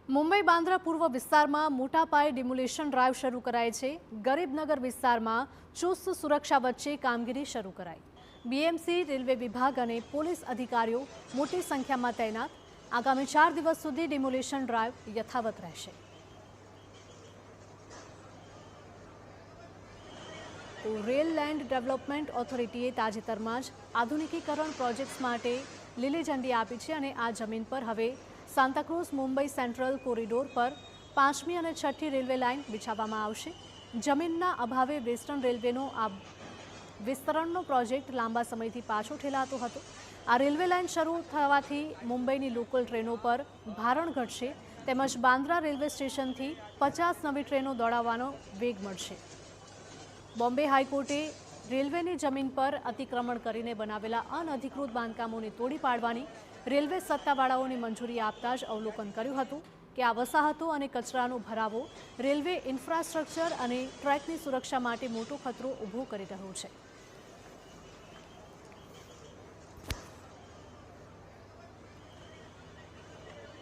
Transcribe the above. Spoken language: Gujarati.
મુંબઈ બાંદ્રા પૂર્વ વિસ્તારમાં મોટા પાયે ડિમોલિશન ડ્રાઈવ શરૂ કરાઈ છે। ગરીબનગર વિસ્તારમાં ચુસ્ત સુરક્ષા વચ્ચે કામગીરી શરૂ કરાઈ। બીએમસી, રેલવે વિભાગ અને પોલીસ અધિકારીઓ મોટી સંખ્યામાં તૈનાત। આગામી 4 દિવસ સુધી ડિમોલિશન ડ્રાઈવ યથાવત રહેશે। તો રેલ લેન્ડ ડેવલપમેન્ટ ઓથોરિટીએ તાજેતરમાં જ આધુનિકીકરણ પ્રોજેક્ટ્સ માટે લીલી ઝંડી આપી છે અને આ જમીન પર હવે સાન્તાક્રુઝ મુંબઈ સેન્ટ્રલ કોરિડોર પર 5મી અને 6ઠ્ઠી રેલવે લાઇન બિછાવવામાં આવશે। જમીનના અભાવે વેસ્ટર્ન રેલવેનો આ વિસ્તરણનો પ્રોજેક્ટ લાંબા સમયથી પાછો ઠેલાતો હતો। આ રેલવે લાઇન શરૂ થવાથી મુંબઈની લોકલ ટ્રેનો પર ભારણ ઘટશે તેમજ બાંદ્રા રેલવે સ્ટેશનથી 50 નવી ટ્રેનો દોડાવવાનો વેગ મળશે। બોમ્બે હાઈકોર્ટે રેલવેની જમીન પર અતિક્રમણ કરીને બનાવેલા અનધિકૃત બાંધકામોને તોડી પાડવાની રેલવે સત્તાવાળાઓની મંજૂરી આપતા જ અવલોકન કર્યું હતું કે આ વસાહતો અને કચરાનો ભરાવો રેલવે ઇન્ફ્રાસ્ટ્રક્ચર અને ટ્રેકની સુરક્ષા માટે મોટો ખતરો ઊભો કરી રહ્યો છે।